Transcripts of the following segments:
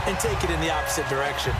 and take it in the opposite direction.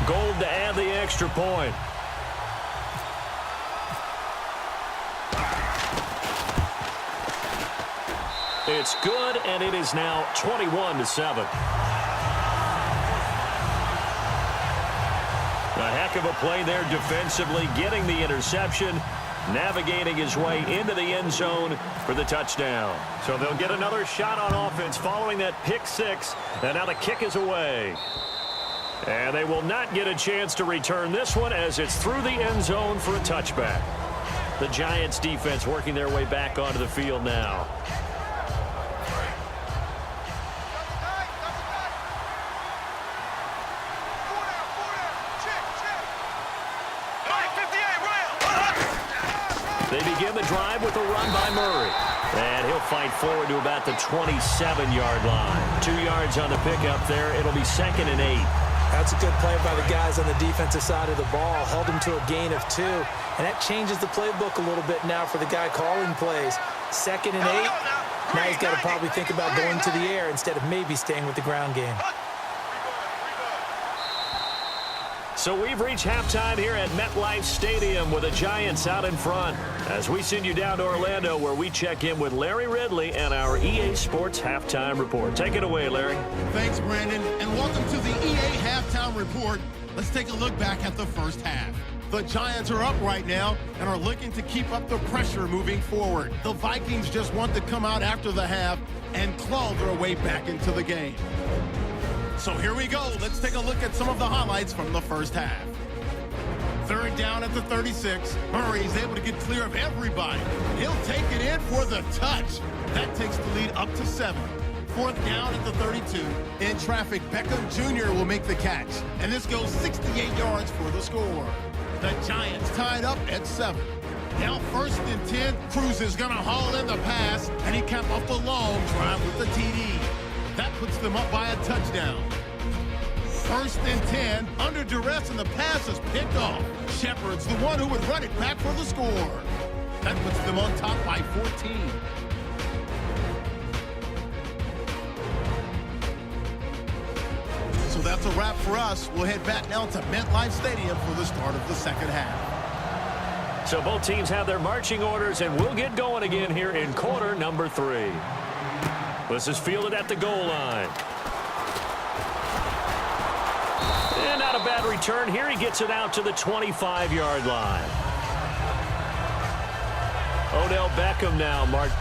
Gold to add the extra point. It's good, and it is now 21-7. A heck of a play there defensively, getting the interception, navigating his way into the end zone for the touchdown. So they'll get another shot on offense following that pick six, and now the kick is away. And they will not get a chance to return this one as it's through the end zone for a touchback. The Giants defense working their way back onto the field now. They begin the drive with a run by Murray. And he'll fight forward to about the 27-yard line. 2 yards on the pickup there. It'll be 2nd and 8. That's a good play by the guys on the defensive side of the ball. Held him to a gain of 2. And that changes the playbook a little bit now for the guy calling plays. 2nd and 8. Now he's got to probably think about going to the air instead of maybe staying with the ground game. So we've reached halftime here at MetLife Stadium with the Giants out in front. As we send you down to Orlando where we check in with Larry Ridley and our EA Sports Halftime Report. Take it away, Larry. Thanks, Brandon, and welcome to the EA Halftime Report. Let's take a look back at the first half. The Giants are up right now and are looking to keep up the pressure moving forward. The Vikings just want to come out after the half and claw their way back into the game. So here we go. Let's take a look at some of the highlights from the first half. 3rd down at the 36. Murray's able to get clear of everybody. He'll take it in for the touch. That takes the lead up to 7. 4th down at the 32. In traffic, Beckham Jr. will make the catch. And this goes 68 yards for the score. The Giants tied up at 7. Now 1st and 10. Cruz is going to haul in the pass. And he capped off the long drive with the TD. That puts them up by a touchdown. 1st and 10, under duress, and the pass is picked off. Shepard's the one who would run it back for the score. That puts them on top by 14. So that's a wrap for us. We'll head back now to MetLife Stadium for the start of the second half. So both teams have their marching orders, and we'll get going again here in quarter number 3. This is fielded at the goal line. And not a bad return here. He gets it out to the 25-yard line. Odell Beckham now, Mark.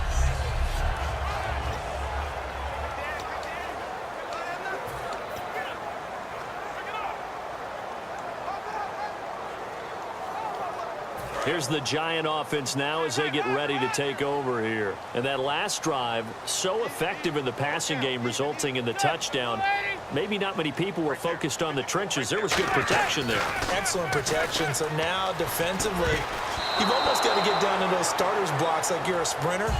Here's the Giant offense now as they get ready to take over here. And that last drive, so effective in the passing game, resulting in the touchdown. Maybe not many people were focused on the trenches. There was good protection there. Excellent protection. So now defensively, you've almost got to get down to those starters blocks like you're a sprinter.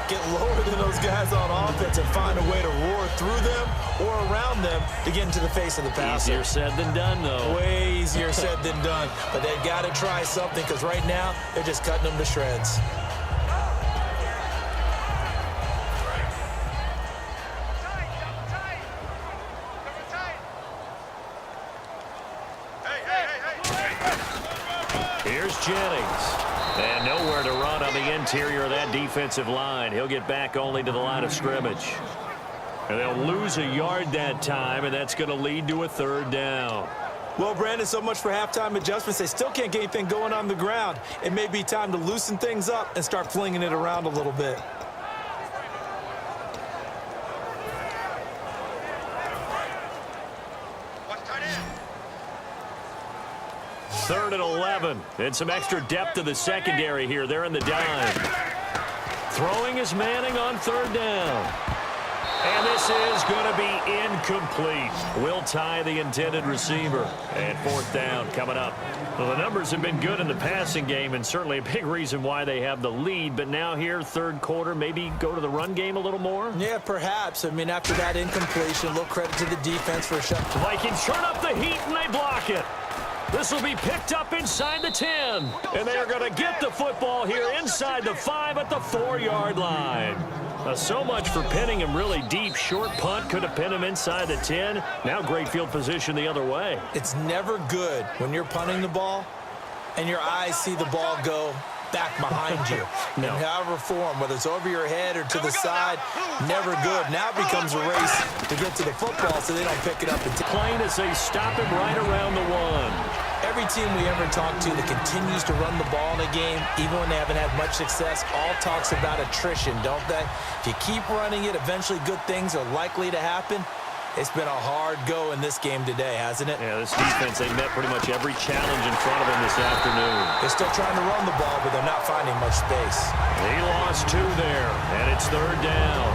Get lower than those guys on offense and find a way to roar through them or around them to get into the face of the passer. Easier said than done, though. Way easier said than done. But they've got to try something because right now they're just cutting them to shreds. Here's Jennings. And nowhere to run on the interior of that defensive line. He'll get back only to the line of scrimmage. And they'll lose a yard that time, and that's going to lead to a 3rd down. Well, Brandon, so much for halftime adjustments. They still can't get anything going on the ground. It may be time to loosen things up and start flinging it around a little bit. Third and 11. And some extra depth to the secondary here. They're in the dime. Throwing is Manning on 3rd down. And this is going to be incomplete. Will tie the intended receiver. And fourth down coming up. Well, the numbers have been good in the passing game, and certainly a big reason why they have the lead. But now here, third quarter, maybe go to the run game a little more? Yeah, perhaps. I mean, after that incompletion, a little credit to the defense for a shot. The Vikings turn up the heat, and they block it. This will be picked up inside the 10. And they are going to get the football here inside the 5 at the 4-yard line. So much for pinning him really deep. Short punt could have pinned him inside the 10. Now great field position the other way. It's never good when you're punting the ball and your eyes see the ball go back behind you. No. In however form, whether it's over your head or to the side, never good. Now it becomes a race to get to the football so they don't pick it up. Plain as they stop him right around the 1. Every team we ever talk to that continues to run the ball in a game, even when they haven't had much success, all talks about attrition, don't they? If you keep running it, eventually good things are likely to happen. It's been a hard go in this game today, hasn't it? Yeah, this defense, they met pretty much every challenge in front of them this afternoon. They're still trying to run the ball, but they're not finding much space. He lost 2 there, and it's third down.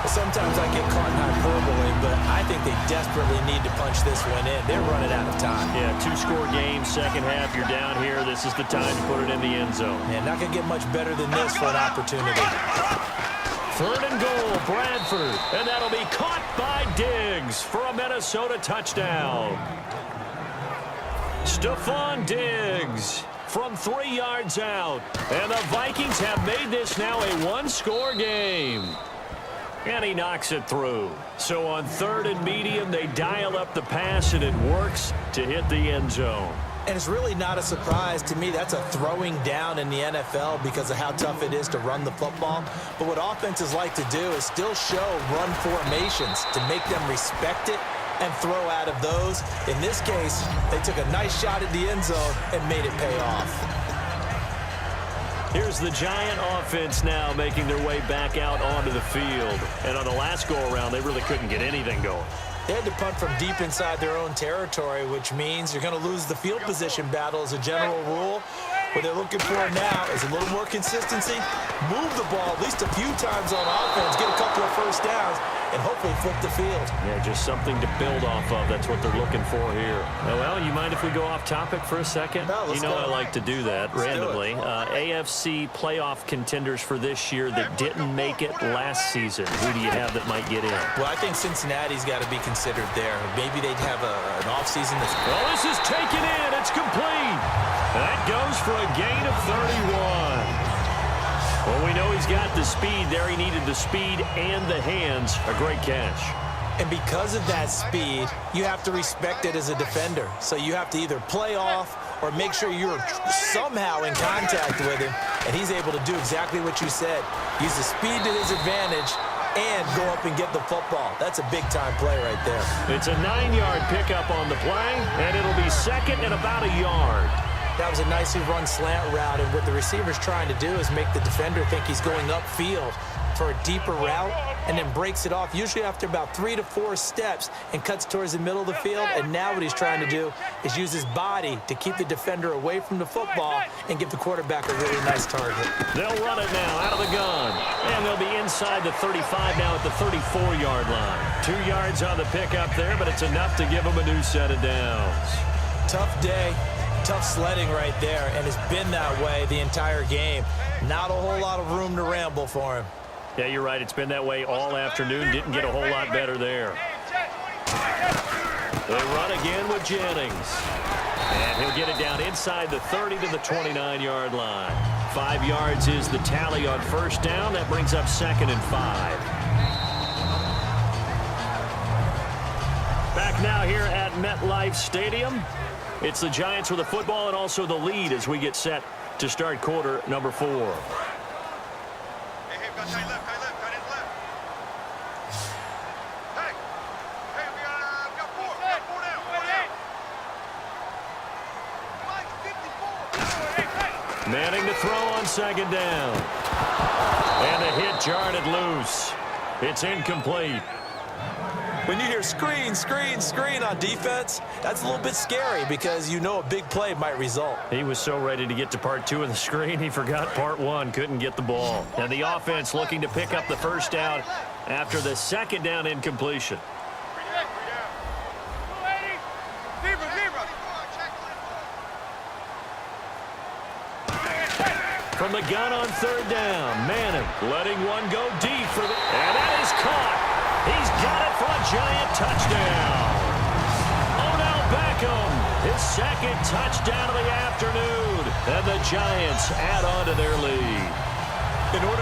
Sometimes I get caught in hyperbole, but I think they desperately need to punch this one in. They're running out of time. Yeah, 2-score game, second half, you're down here. This is the time to put it in the end zone. And not going to get much better than this for an opportunity. Third and goal, Bradford. And that'll be caught by Diggs for a Minnesota touchdown. Stephon Diggs from 3 yards out. And the Vikings have made this now a 1-score game. And he knocks it through. So on third and medium, they dial up the pass, and it works to hit the end zone. And it's really not a surprise to me. That's a throwing down in the NFL because of how tough it is to run the football. But what offenses like to do is still show run formations to make them respect it and throw out of those. In this case, they took a nice shot at the end zone and made it pay off. Here's the Giant offense now making their way back out onto the field. And on the last go-around, they really couldn't get anything going. They had to punt from deep inside their own territory, which means you're going to lose the field position battle as a general rule. What they're looking for now is a little more consistency, move the ball at least a few times on offense, get a couple of first downs, and hopefully flip the field. Yeah, just something to build off of. That's what they're looking for here. Well, you mind if we go off topic for a second? No, let's go. I like to do that randomly. AFC playoff contenders for this year that didn't make it last season. Who do you have that might get in? Well, I think Cincinnati's got to be considered there. Maybe they'd have an offseason that's... Well, this is taken in. It's complete. That goes for a gain of 31. Well, we know he's got the speed there. He needed the speed and the hands. A great catch. And because of that speed, you have to respect it as a defender. So you have to either play off or make sure you're somehow in contact with him, and he's able to do exactly what you said. Use the speed to his advantage and go up and get the football. That's a big-time play right there. It's a 9-yard pickup on the play, and it'll be second and about a yard. That was a nicely run slant route, and what the receiver's trying to do is make the defender think he's going upfield for a deeper route and then breaks it off, usually after about 3 to 4 steps, and cuts towards the middle of the field. And now what he's trying to do is use his body to keep the defender away from the football and give the quarterback a really nice target. They'll run it now out of the gun, and they'll be inside the 35 now at the 34-yard line. 2 yards on the pickup there, but it's enough to give them a new set of downs. Tough day. Tough sledding right there, and it's been that way the entire game. Not a whole lot of room to ramble for him. Yeah, you're right. It's been that way all afternoon. Didn't get a whole lot better there. They run again with Jennings. And he'll get it down inside the 30 to the 29-yard line. 5 yards is the tally on first down. That brings up 2nd and 5. Back now here at MetLife Stadium. It's the Giants with the football and also the lead as we get set to start quarter number 4. Manning to throw on second down. And the hit jarred it loose. It's incomplete. When you hear screen, screen, screen on defense, that's a little bit scary because you know a big play might result. He was so ready to get to part 2 of the screen, he forgot part 1, couldn't get the ball. And the offense looking to pick up the first down after the second down incompletion. From the gun on third down, Manning letting one go deep for the... And that is caught. He's got it for a Giant touchdown. Odell Beckham, his second touchdown of the afternoon. And the Giants add on to their lead. In order